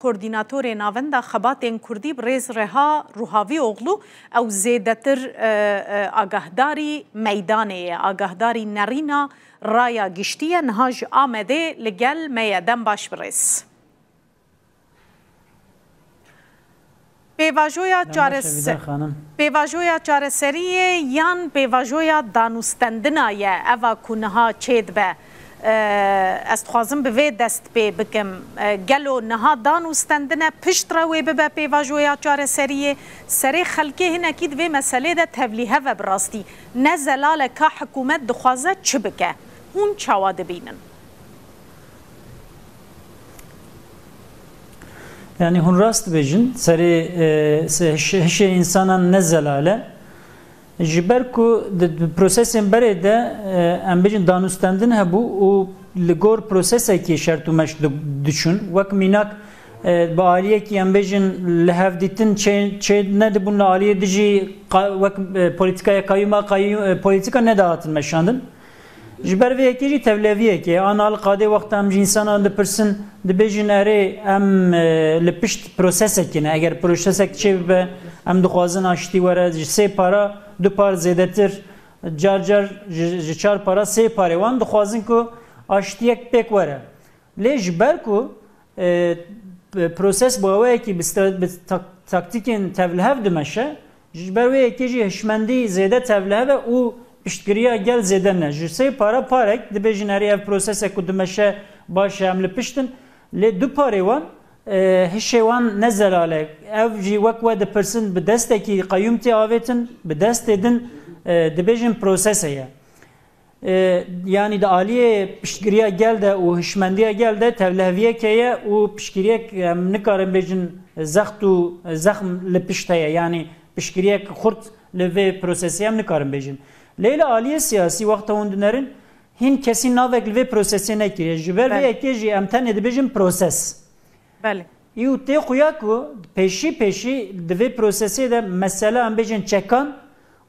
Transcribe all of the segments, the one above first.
کوردیناتور ناوندا خباتین کردی برز رها روحاوی اغلو او زیدتر آگاهداری میدانه آگاهداری نرینا رایا گشتیه نهاج آمده لگل میدن باش برز پیواجویا چارسریه یان پیواجویا دانوستندنایه اوا کنها چید به است خوازم به وی دست پی بکم گلو نها دانوستندنه پشت روی به پیواجویا چارسریه سری خلقه هن اکید وی مسئله ده تبلیه و براستی نزلال که حکومت دخوازه چه بکه هون چواده بینن yani hun rast bejin seri hişe insanan ne zelale jiber ku prosesin bere de em bejin danustandin hebu u ligor prosese ki şertu meş düşün vak minak ba aliye ki em bejin lehevditin ne de bunun aliye dici vak politikaya kayyuma politika ne dağıtın meşandın jiber ve ekeci tevleviye ki anal qade vaktam insanan de person dibêjin erê em li pişt proseseke eger prosesek çêbibe em dixwazin aştî were ji sê para du par zêdetir car ji çar para sê parê wan dixwazin ku aştiyek pêk were lê ji ber ku proses bi wekî bi taktikên tevlihev dimeşe ji ber wê yekê jî hişmendî zêde tevlihev e û piştgiriya gel zêde ne ji sê para parek dibêjin erê ev prosesek ku dimeşe baş em li piştin لê du parê wan hişê wan ne zelale ev jî wek we dipirsin bi destekî qeyûm tê avêtin bi destê din dibêjin prosese ye yani de aliyê piştgiriya gel de û hişmendiya gel de tevliheviyeke ye û piştgiriyek em nikarin bêjin zext û zexm li pişt heye yani piştgiriyek xurt li vê prosesê em nikarin bêjin lê li aliyê siyasî wexta hûn dinerin hin kesin navek li vê prosesê nekiriye ji ber vê yekê jî em tenê dibêjin proses î tê xuya ku pêşî di vê prosesê de mesela em bêjin çekan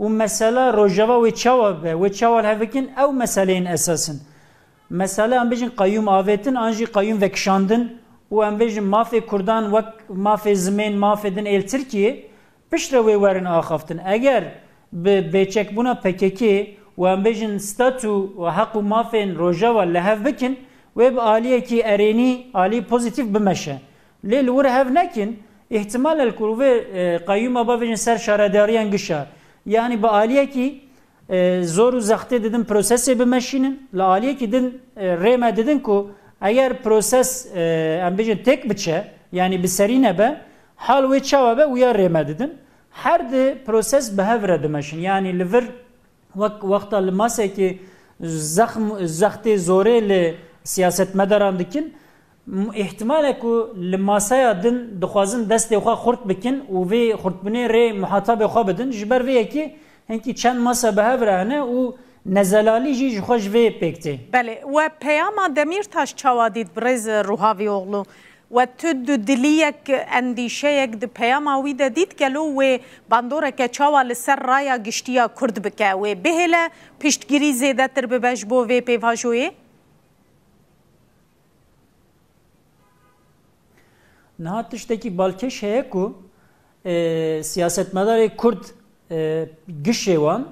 û mesela rojava wê çawa be wê çawa hevekin ew meseleyên esasın mesela em bêjin qeyûm avêtin an jî qeyûm vekişandin û em bêjin mafê kurdan wek mafê zimên mafê din êl Tirkiye piştre wê werin axaftin eger bi bêçekbûna PKK و ام بیشن ستاتو و حق و مافین روجاوا لهف بکن و ب عالیه کی ارینی عالی پوزیتیو بمشه لیل ور هف نکن احتمال الکروه قیوم ابا بیشن سر شارداریان گشا yani bu عالیه کی زور و زخته dedin prosesi بمشینن ل عالیه کی din reme dedin ku eğer proses ام بیشن tek biçe yani bir serine be hal ve çava be uyar reme dedin her de proses behevre demeşin yani liver وقتا لماسه که زخت زوره ل سیاست مداران دکن احتماله که لماسه دن دخوازن دست خوا خورد بکن و وی خورد بنه ری محاطب خوا بدن جبر وی که هنکی چند ماسه به هفرانه و نزلالی جی خوش وی پکته بله و پیاما دمیرتاش چوادید برز روحاوی اغلو و تو دلیک اندیشهک د پیاما وی د دید گلو و باندوره که چاوا لسر رایا گشتیا کرد بکه و بهله پشتگیری زیده تر ببش بو و پیواجوی نهات تشتکی بالکش هه کو siyasetmedar Kurd gişevan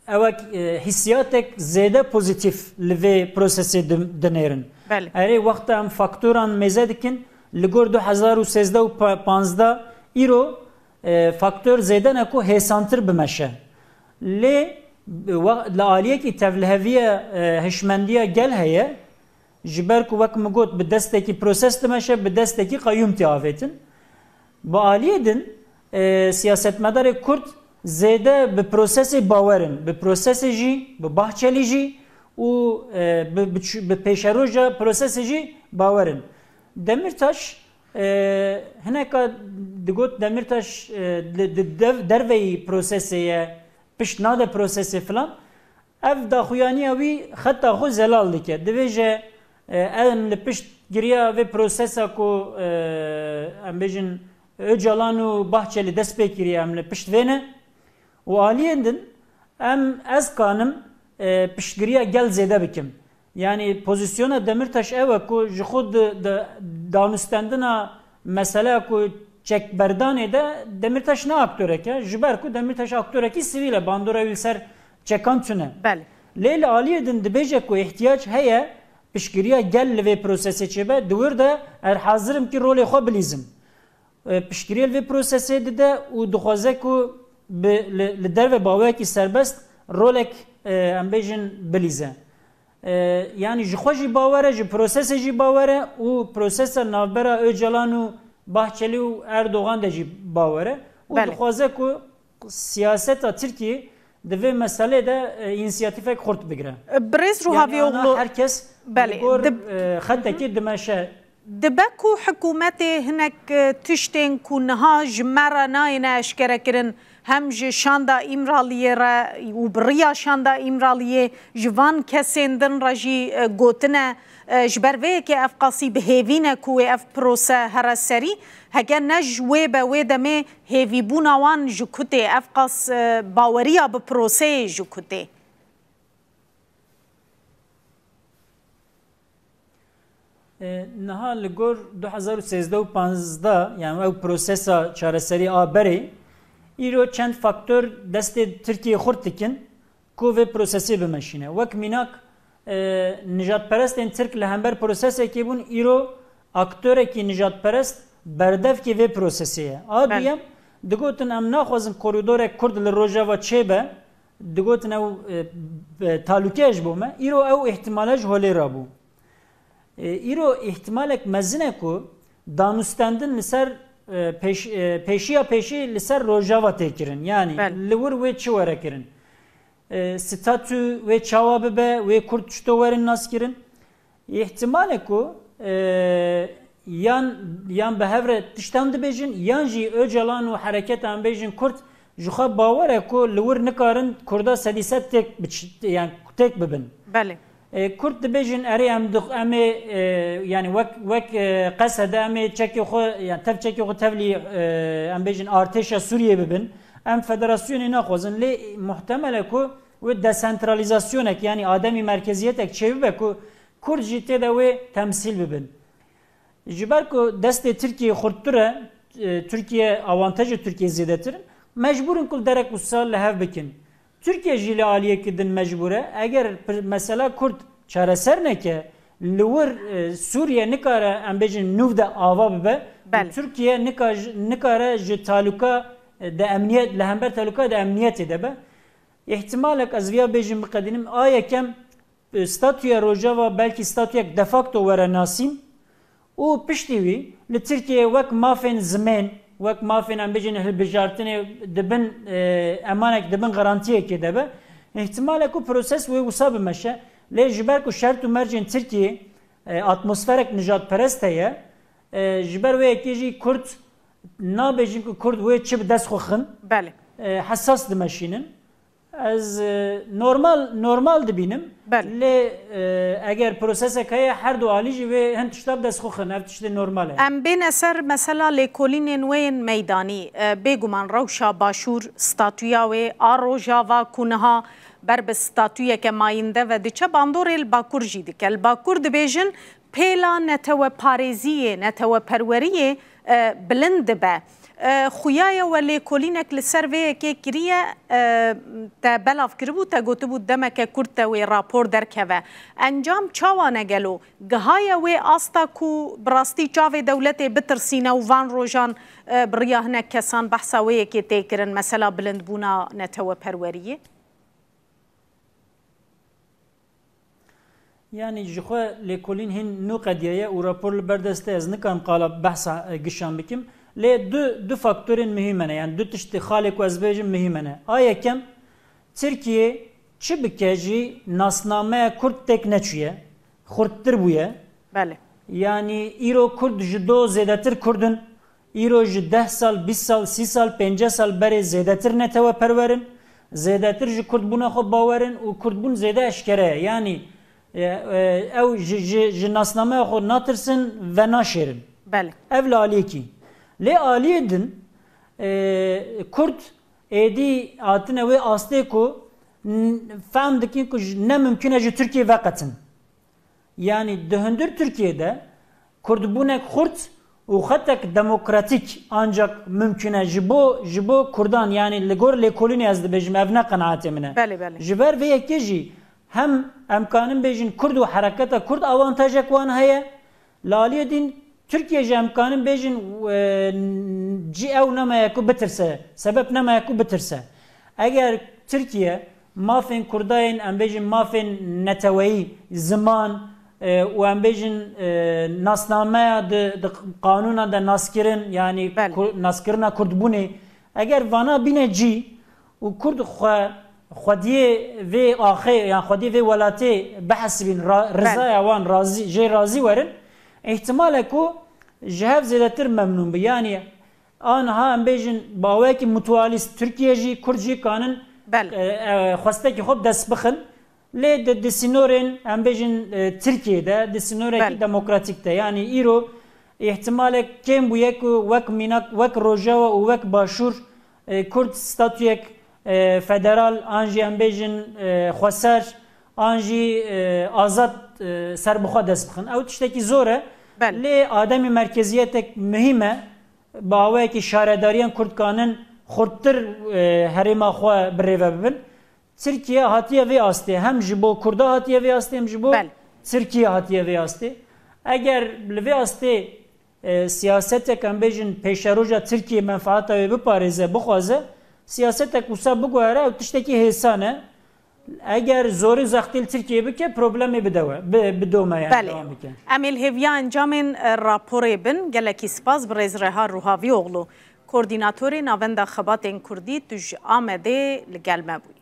evak hissiyatek zede pozitif li prosesi denerin. Eri vakti em faktoran meze dikin li gor 2013 و 15 îro faktör zêde ne ku hêsantir bimeşe. Lê li aliyekî tevliheviya hişmendiya gel heye ji ber ku wek min got bi destekî proses dimeşe bi destekî qeyûm tê avêtin. Bi aliyê din siyasetmedarê Kurd zêde bi prosesê bawerin bi prosesê jî bi bahçelî jî û bi pêşeroja prosesê jî bawerin. Demirtaş hineka digot Demirtaş derveyî prosesê ye pişt nade prosesê filan ev daxuyaniya wî xeta xwe zelal dike dibêje em li pişt giriya vê prosesa ku em bêjin Öcalan û Bahçeli dest pê kiriye em li pişt vê ne û aliyên din em ez kanim piştgiriya gel zêde bikim Yani pozisyona Demirtaş eve ku ji xud danustendina mesele ku çekberdanê de Demirtaş ne aktöreke? Ji ber ku Demirtaş aktörekî sivîl e bandora wî ser çekan tune. Belê. Lê li aliyê din dibêje ku ihtiyaç heye piştgiriya gel li vê prosesê çêbe diwir de er hazirim ki rolê xwe bilîzim. Piştgiriya li vê prosesê dide û dixwaze ku li derve bawekî serbest rolek em bêjin bilîze. Yani ji xwe jî bawer e, ji prosesê jî bawer e û prosesa navbera Öcalan û Bahçeli û Erdogan de jî bawer e. û dixwaze ku siyaseta Tirkiye di vê meselê de înisiyatîfek xurt bigire. Birêz Ruhavîoğlu herkes gor xetekê dimeşe. Dibe ku hikûmetê hinek tiştên ku niha ji me re nayêne eşkerekirin hem ji şanda İmraliyê re û biriya şanda İmraliyê ji van kesên din re jî gotine ji ber vê yekê ev qasî bihêvîne ku wê ev prose here serî hege ne ji wê be wê demê hêvîbûna wan ji kutê ev qas baweriya bi proseyê ji kutê. Niha li gor 2013 yani ev prosesa çareserî a berê îro çend faktör destê Tirkiye xurt dikin ku vê prosesê bimeşîne. Wek mînak nijadperestên Tirk li hember prosesekê bûn îro aktörekî nijadperest berdevkî vê prosesê ye. A duyem digotin em naxwazin korîdorek Kurd li Rojava çêbe digotin ew talûke ji bo me îro ew ihtimale ji holê rabû. İro ihtimalek mezine ku danustendin li ser peşiya peşî li ser Rojava tê kirin. Yani li wir wê çi were kirin. Statû wê çawa bibe wê Kurd tişto werin nas kirin. İhtimalek ku yan bi hevre tiştan dibêjin yan jî Öcalan û hereketan bêjin Kurd ji xwe bawer e ku li wir nikarin Kurda sedîset têk bibin. Belê. Kurd dibêjin erê em yani wek qesede em ê çekê xwe yani tev çekê xwe tevlî em bêjin artêşa Sûriye bibin. Em federasyonê naxwazin lê muhtemel e ku wê desentralizasyonek yani ademî merkeziyetek çêbibe ku Kurd jî tê de wê temsîl bibin. Ji ber ku destê Tirkiye xurttir e Türkiye avantajı Türkiye zêdetir mecburin ku derek wisa li hev bikin. Türkiye jî li aliyekî din mecbur e eger mesela Kurd çareser neke li wir Sûriye nikare em bêjin nûv de ava bibe Türkiye nikare ji talûka de emniyet li hember talûka de emniyetê de be ihtimalek ez vêya bêjin biqedînim a yekem statûya Rojava belkî statûyek de facto were nasîm û piştî wî li Tirkiye wek mafên zimên wek mafên em bêjin hilbijartinê dibin emanek dibin garantiyekê de be ihtimalek ku proses wê wisa bimeşe lê ji ber ku şert û mercên Tirkiye atmosferek nijadperest heye ji ber wê yekê jî Kurd nabêjin ku Kurd wê çi bi dest xwe xin hesas dimeşînin ez normal dibînim lê eger prosesek heye her du alî jî wê hin tişta bi dest xwe xin ev tiştê normal e. Em bên ser mesela lêkolînên wê yên meydanî bêguman rewşa başûr statûya wê a Rojava ku niha ber bi statûyeke mayînde ve diçe bandorê li Bakur jî dike. Li Bakur dibêjin pêla neteweparêziyê neteweperweriyê bilind dibe. Xuyaya we lêkolînek li ser vê yekê kiriye te belav kiribû te gotibû demeke Kurd te wê rapor derkeve. Encam çawa negelo gihaya wê asta ku bi rastî çavê dewletê bitirsîne û van rojan bi riya hinek kesan behsa wê yekê tê kirin mesela bilindbûna neteweperweriyê? Yani ji xwe lêkolîn hin nû qediyeye û rapor li berdestê ez nikan qala behsa gişan bikim. Lê du faktörên mühim hene yani du tiştê xalê ku ez bêjim mühim hene. A yekem Tirkiye çi bike jî nasnameya Kurd têk neçûye xurttir bûye. Yani îro Kurd ji do zêdetir Kurdin îro ji 10 sal 20 sal 30 sal 50 sal berê zêdetir neteweperwerin zêdetir ji Kurd bûna xwe bawerin û Kurd bûn zêde eşkere ye yani ew ji nasnameya xwe natirsin ve naşêrin. Ev li aliyekî. Lê aliyê din Kurd êdî hatine wê astê ku fehm dikin ku ne mümkün e ji Tirkiye veqetin. yani döndür Türkiye'de Kurdbunek Kurt و خطك ديمقراطيك ancak mümküne jibo Kurdan yani ligor lekolini yazdı bejim evne kanaati mine. Beli. Jiber ve yekeji hem emkanın bejin Kurdu harekata Kurd avantajak wan heye. Laliye din Türkiye emkanın bejin ci ev nemaya ku bitirse. Sebep nemaya ku bitirse. Eğer Türkiye mafin Kurdayın em bejin mafin neteveyi zaman و ام بیشن ناسنامه د قانون د ناسکرین یعنی ناسکرنا کردبونه اگر وانا بینه جی و کرد خودی و آخر یعنی خودی و ولاتی بحث بین رضا وان راضی جی راضی ورن احتماله کو جهاز زیادتر ممنون بی یعنی آنها ام بیشن باوی که متوالیست ترکیه جی کرد جی کانن خواسته که خوب دست بخن لی د سینورن ام بیشن ترکیه'de د سینورکی demokratikte yani İro ihtimalle kim bu yek vek minak vek Rojava u vek Başur Kürt statüyek federal anji ام بیشن خسر anji azat serbuxa dest bixin ew tiştekî zor e lê ademî merkeziyetek mühime bawe ki şaredariyan Kürt kanin xurttir herêma xwe birêve bibin Türkiye hatiye ve astı hem jibo Kurda hatiye ve astı hem jibo Türkiye hatiye ve astı. Eğer ve astı siyasete kambejin peşeroja Türkiye menfaata ve biparize buxaze siyasete kusa bugara o tişteki hesane eğer zoru zaktil Türkiye bike problemi bidome yani devam bike. Emil hevya encamin raporu bin geleki spas brezreha ruhavi oğlu koordinatörü navenda xabatên Kurdî tuj Amedê li gel me bûye.